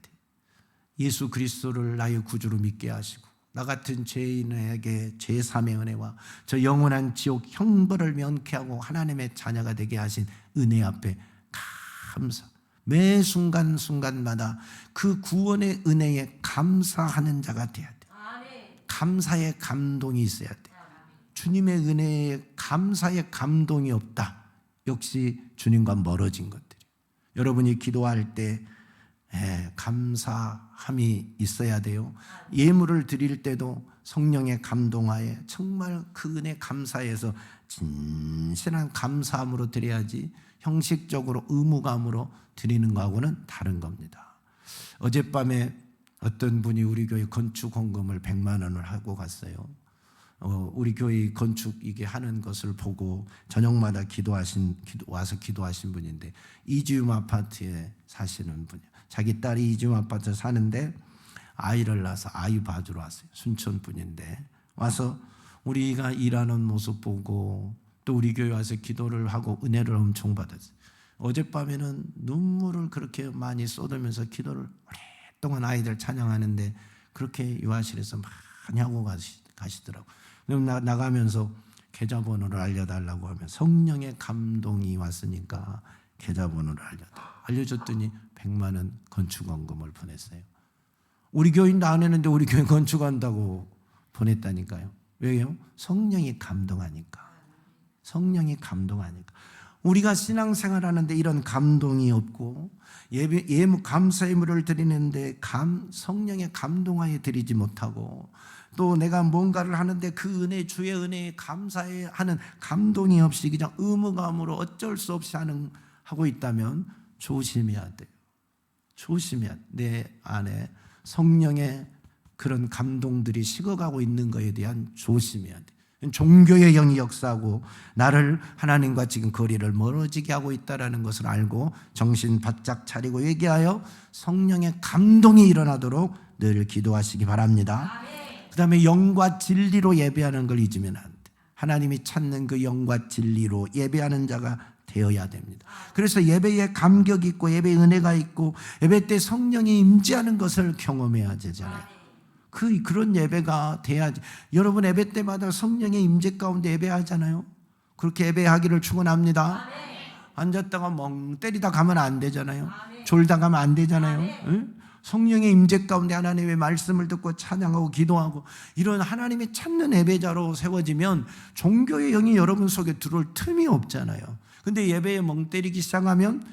예수 그리스도를 나의 구주로 믿게 하시고 나 같은 죄인에게 제3의 은혜와 저 영원한 지옥 형벌을 면케하고 하나님의 자녀가 되게 하신 은혜 앞에 감사. 매 순간순간마다 그 구원의 은혜에 감사하는 자가 돼야 돼. 감사의 감동이 있어야 돼. 주님의 은혜에 감사의 감동이 없다. 역시 주님과 멀어진 것들이. 여러분이 기도할 때 감사함이 있어야 돼요. 예물을 드릴 때도 성령의 감동하에 정말 그 은혜 감사해서 진실한 감사함으로 드려야지 형식적으로 의무감으로 드리는 거하고는 다른 겁니다. 어젯밤에 어떤 분이 우리 교회 건축 헌금을 100만 원을 하고 갔어요. 우리 교회 건축 이게 하는 것을 보고 저녁마다 와서 기도하신 분인데 이지움 아파트에 사시는 분이에요. 자기 딸이 이지움 아파트에 사는데 아이를 낳아서 아이 봐주러 왔어요. 순천 분인데 와서 우리가 일하는 모습 보고 또 우리 교회 와서 기도를 하고 은혜를 엄청 받았어요. 어젯밤에는 눈물을 그렇게 많이 쏟으면서 기도를 오랫동안 아이들 찬양하는데 그렇게 유아실에서 많이 하고 가시더라고요. 그럼 나가면서 계좌번호를 알려달라고 하면 성령의 감동이 왔으니까 계좌번호를 알려줬더니 100만 원 건축원금을 보냈어요. 우리 교인도 안 했는데 우리 교인 건축한다고 보냈다니까요. 왜요? 성령이 감동하니까. 성령이 감동하니까. 우리가 신앙생활하는데 이런 감동이 없고 예물 감사 예물을 드리는데 성령의 감동하에 드리지 못하고 또 내가 뭔가를 하는데 그 은혜 주의 은혜에 감사해 하는 감동이 없이 그냥 의무감으로 어쩔 수 없이 하고 있다면 조심해야 돼요. 조심해야 돼. 내 안에 성령의 그런 감동들이 식어가고 있는 것에 대한 조심해야 돼. 종교의 영이 역사하고 나를 하나님과 지금 거리를 멀어지게 하고 있다는 것을 알고 정신 바짝 차리고 얘기하여 성령의 감동이 일어나도록 늘 기도하시기 바랍니다. 그 다음에 영과 진리로 예배하는 걸 잊으면 안 돼. 하나님이 찾는 그 영과 진리로 예배하는 자가 되어야 됩니다. 그래서 예배에 감격이 있고 예배에 은혜가 있고 예배 때 성령이 임재하는 것을 경험해야 되잖아요. 그런 예배가 돼야지. 여러분 예배 때마다 성령의 임재 가운데 예배하잖아요. 그렇게 예배하기를 축원합니다. 앉았다가 멍 때리다 가면 안 되잖아요. 졸다 가면 안 되잖아요. 응? 성령의 임재 가운데 하나님의 말씀을 듣고 찬양하고 기도하고 이런 하나님이 찾는 예배자로 세워지면 종교의 영이 여러분 속에 들어올 틈이 없잖아요. 근데 예배에 멍 때리기 시작하면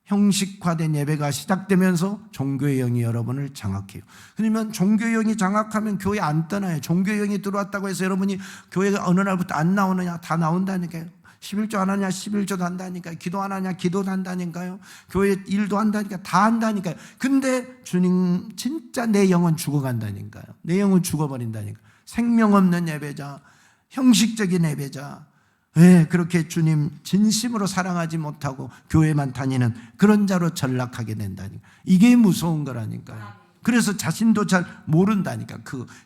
형식화된 예배가 시작되면서 종교의 영이 여러분을 장악해요. 그러면 종교의 영이 장악하면 교회 안 떠나요. 종교의 영이 들어왔다고 해서 여러분이 교회가 어느 날부터 안 나오느냐? 다 나온다니까요. 11조 안 하냐? 11조도 한다니까요. 기도 안 하냐? 기도도 한다니까요. 교회 일도 한다니까 다 한다니까요. 근데 주님 진짜 내 영은 죽어간다니까요. 내 영은 죽어버린다니까. 생명 없는 예배자, 형식적인 예배자, 그렇게 주님 진심으로 사랑하지 못하고 교회만 다니는 그런 자로 전락하게 된다니까. 이게 무서운 거라니까요. 그래서 자신도 잘 모른다니까.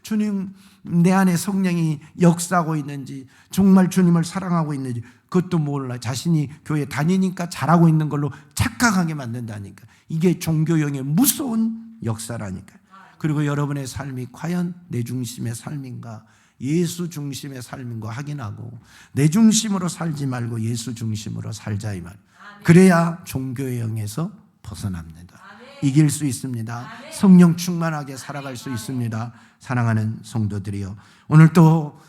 주님 내 안에 성령이 역사하고 있는지 정말 주님을 사랑하고 있는지 그것도 몰라. 자신이 교회 다니니까 잘하고 있는 걸로 착각하게 만든다니까. 이게 종교형의 무서운 역사라니까. 그리고 여러분의 삶이 과연 내 중심의 삶인가 예수 중심의 삶인가 확인하고 내 중심으로 살지 말고 예수 중심으로 살자 이 말. 그래야 종교의 영에서 벗어납니다. 이길 수 있습니다. 성령 충만하게 살아갈 수 있습니다. 사랑하는 성도들이여, 오늘 또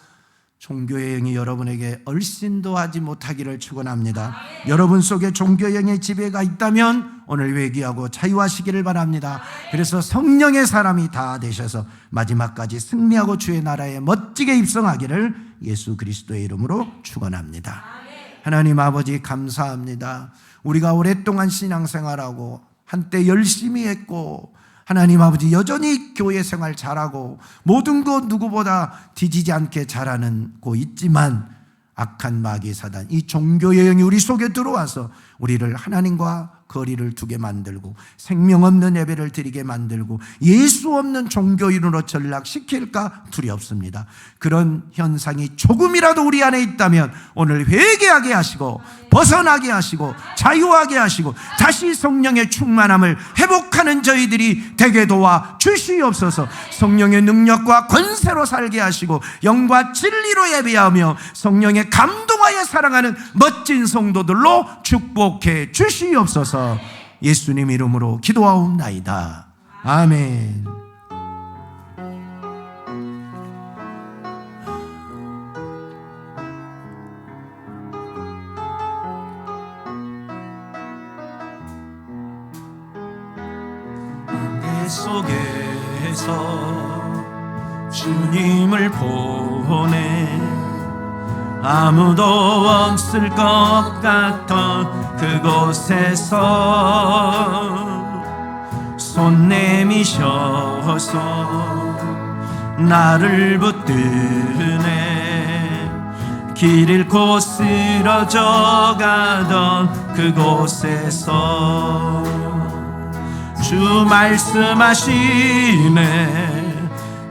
종교의 영이 여러분에게 얼씬도 하지 못하기를 축원합니다. 여러분 속에 종교의 영의 지배가 있다면 오늘 회개하고 자유하시기를 바랍니다. 그래서 성령의 사람이 다 되셔서 마지막까지 승리하고 주의 나라에 멋지게 입성하기를 예수 그리스도의 이름으로 축원합니다. 하나님 아버지 감사합니다. 우리가 오랫동안 신앙생활하고 한때 열심히 했고 하나님 아버지 여전히 교회 생활 잘하고 모든 것 누구보다 뒤지지 않게 잘하는 고 있지만 악한 마귀 사단 이 종교의 영이 우리 속에 들어와서 우리를 하나님과 거리를 두게 만들고 생명 없는 예배를 드리게 만들고 예수 없는 종교인으로 전락시킬까 두렵습니다. 그런 현상이 조금이라도 우리 안에 있다면 오늘 회개하게 하시고 벗어나게 하시고 자유하게 하시고 다시 성령의 충만함을 회복하는 저희들이 되게 도와 주시옵소서. 성령의 능력과 권세로 살게 하시고 영과 진리로 예배하며 성령의 감동하여 사랑하는 멋진 성도들로 축복해 주시옵소서. 예수님 이름으로 기도하옵나이다. 아멘. 안개 속에서 주님을 보내 아무도 없을 것 같던 그곳에서 손 내미셔서 나를 붙드네. 길 잃고 쓰러져 가던 그곳에서 주 말씀하시네.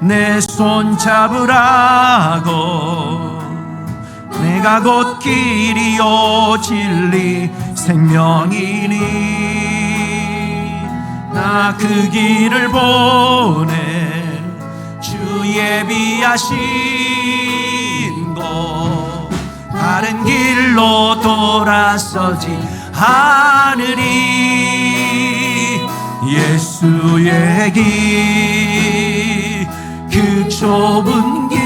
내 손 잡으라고. 내가 곧 길이요 진리 생명이니 나 그 길을 보내. 주 예비하신 곳 다른 길로 돌아서지 않으리. 예수의 길 그 좁은 길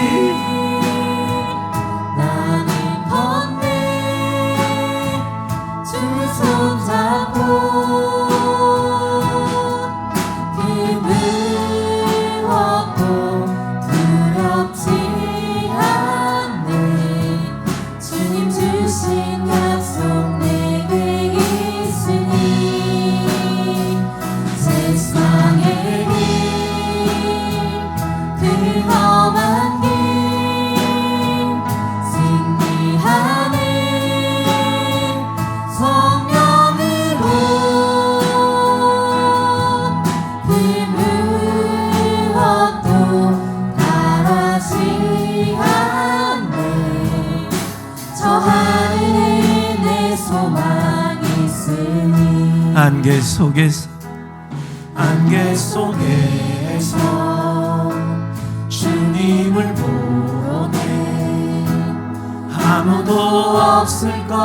안개 속에서 주님을 보내 아무도 없을 것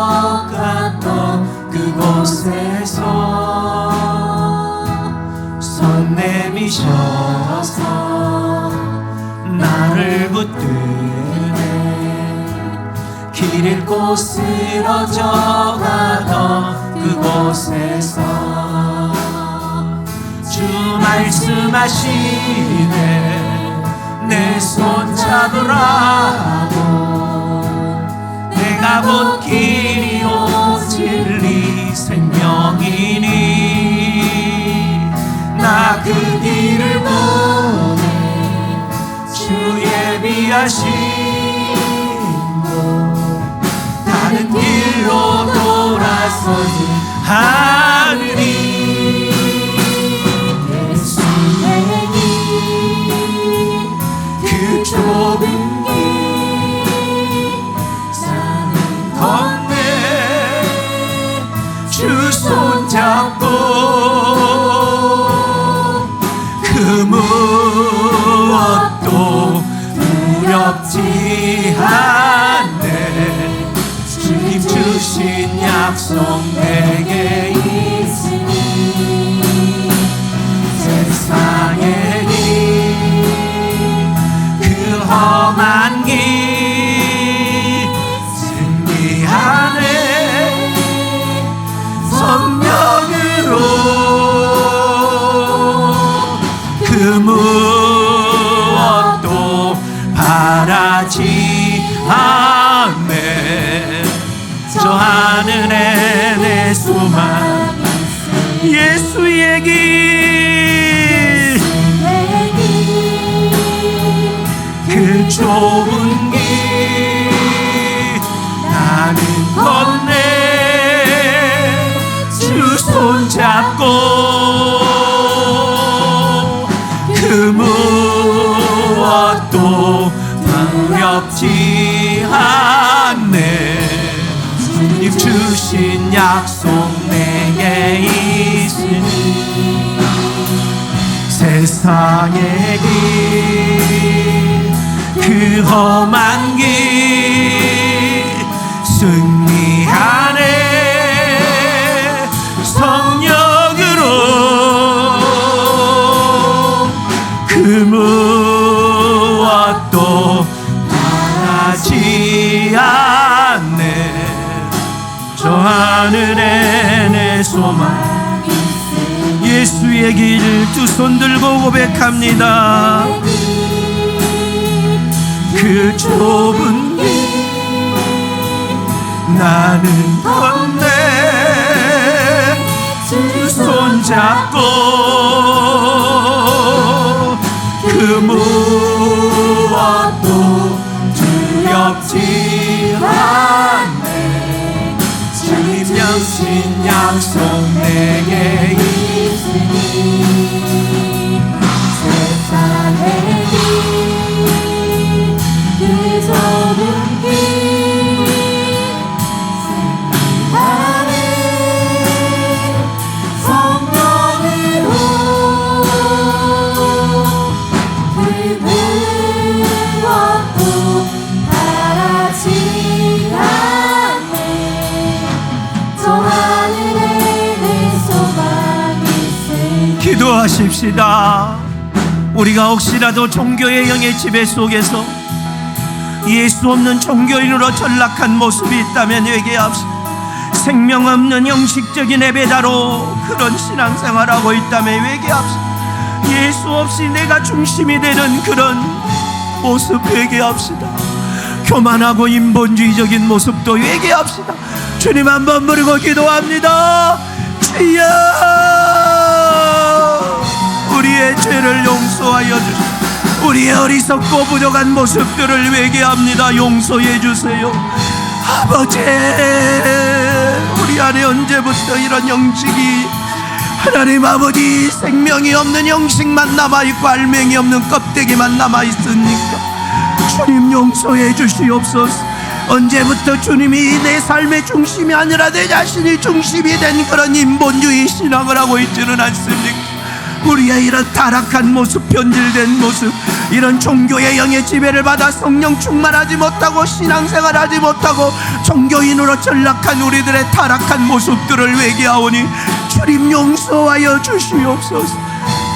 같던 그곳에서 손 내미셔서 나를 붙드네. 길 잃고 쓰러져 가던 그곳에서 주 말씀하시네. 내 손 잡으라고. 내가 곧 길이요 진리 생명이니 나 그 길을 보내. 주 예비하신 곳 다른 길로 돌아서지 않으리. 좁은 길 산을 건네 주 손잡고 그 무엇도 두렵지 않네. 주님 주신 약속 내게 있으니 세상에 험한 길 승리하네. 성령으로 그 무엇도 바라지 않네. 저 하늘에 내 소망 예수의 길 그 좁은 길 나는 건네. 주 손 약속 내게 있으니 세상의 길, 그 험한 길 승리하네. 성령으로 그 무엇도 바라지 않네. 저 하늘에 내 소망 예수의 길 두 손 들고 고백합니다. 그 좁은 길 나는 건네 두 손 잡고 그 무엇도 두렵지 않네. 주님 양신 약속 내게 있으니 세상의 길, 그 좁은 길 승리하네. 성령으로 그 무엇도 바라지 않네. 저 하늘에 내 소망이 있으니. 기도하십시다. 우리가 혹시라도 종교의 영의 지배 속에서 예수 없는 종교인으로 전락한 모습이 있다면 회개합시다. 생명 없는 형식적인 예배자로 그런 신앙생활하고 있다면 회개합시다. 예수 없이 내가 중심이 되는 그런 모습 회개합시다. 교만하고 인본주의적인 모습도 회개합시다. 주님 한번 부르고 기도합니다. 주여, 우리의 죄를 용서하여 주시고 우리의 어리석고 부족한 모습들을 회개합니다. 용서해 주세요. 아버지, 우리 안에 언제부터 이런 형식이, 하나님 아버지, 생명이 없는 형식만 남아있고 알맹이 없는 껍데기만 남아있습니까? 주님 용서해 주시옵소서. 언제부터 주님이 내 삶의 중심이 아니라 내 자신이 중심이 된 그런 인본주의 신앙을 하고 있지는 않습니까? 우리의 이런 타락한 모습, 변질된 모습, 이런 종교의 영의 지배를 받아 성령 충만하지 못하고 신앙생활하지 못하고 종교인으로 전락한 우리들의 타락한 모습들을 회개하오니 주님 용서하여 주시옵소서.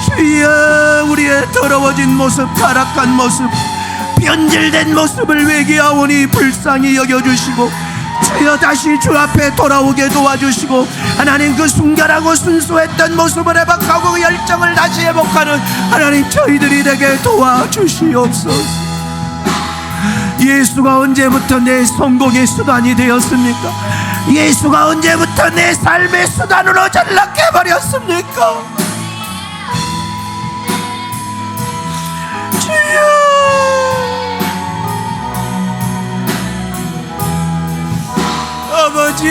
주여, 우리의 더러워진 모습, 타락한 모습, 변질된 모습을 회개하오니 불쌍히 여겨주시고 주여 다시 주 앞에 돌아오게 도와주시고 하나님 그 순결하고 순수했던 모습을 회복하고 열정을 다시 회복하는 하나님 저희들이 되게 도와주시옵소서. 예수가 언제부터 내 성공의 수단이 되었습니까? 예수가 언제부터 내 삶의 수단으로 전락해버렸습니까? 주여, 아버지,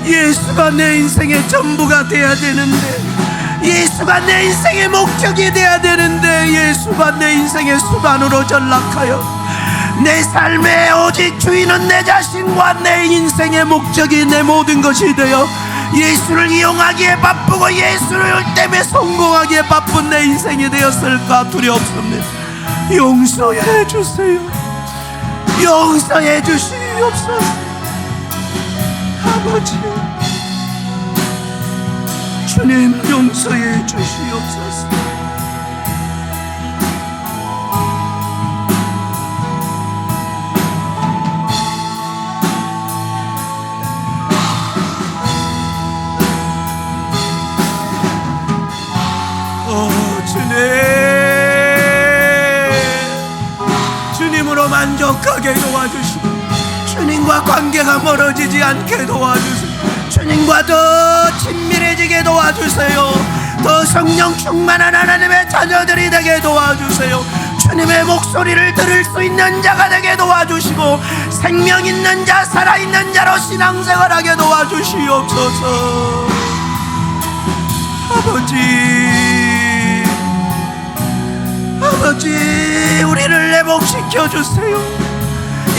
예수가 내 인생의 전부가 돼야 되는데, 예수가 내 인생의 목적이 돼야 되는데 예수가 내 인생의 수단으로 전락하여 내 삶의 오직 주인은 내 자신과 내 인생의 목적이 내 모든 것이 되어 예수를 이용하기에 바쁘고 예수를 때문에 성공하기에 바쁜 내 인생이 되었을까 두렵습니다. 용서해 주세요. 용서해 주시옵소서. 아버지, 주님 용서해 주시옵소서. 주님으로 만족하게 도와주시고 주님과 관계가 멀어지지 않게 도와주세요. 주님과 더 친밀해지게 도와주세요. 더 성령 충만한 하나님의 자녀들이 되게 도와주세요. 주님의 목소리를 들을 수 있는 자가 되게 도와주시고 생명 있는 자, 살아있는 자로 신앙생활하게 도와주시옵소서. 아버지, 우리를 회복시켜 주세요.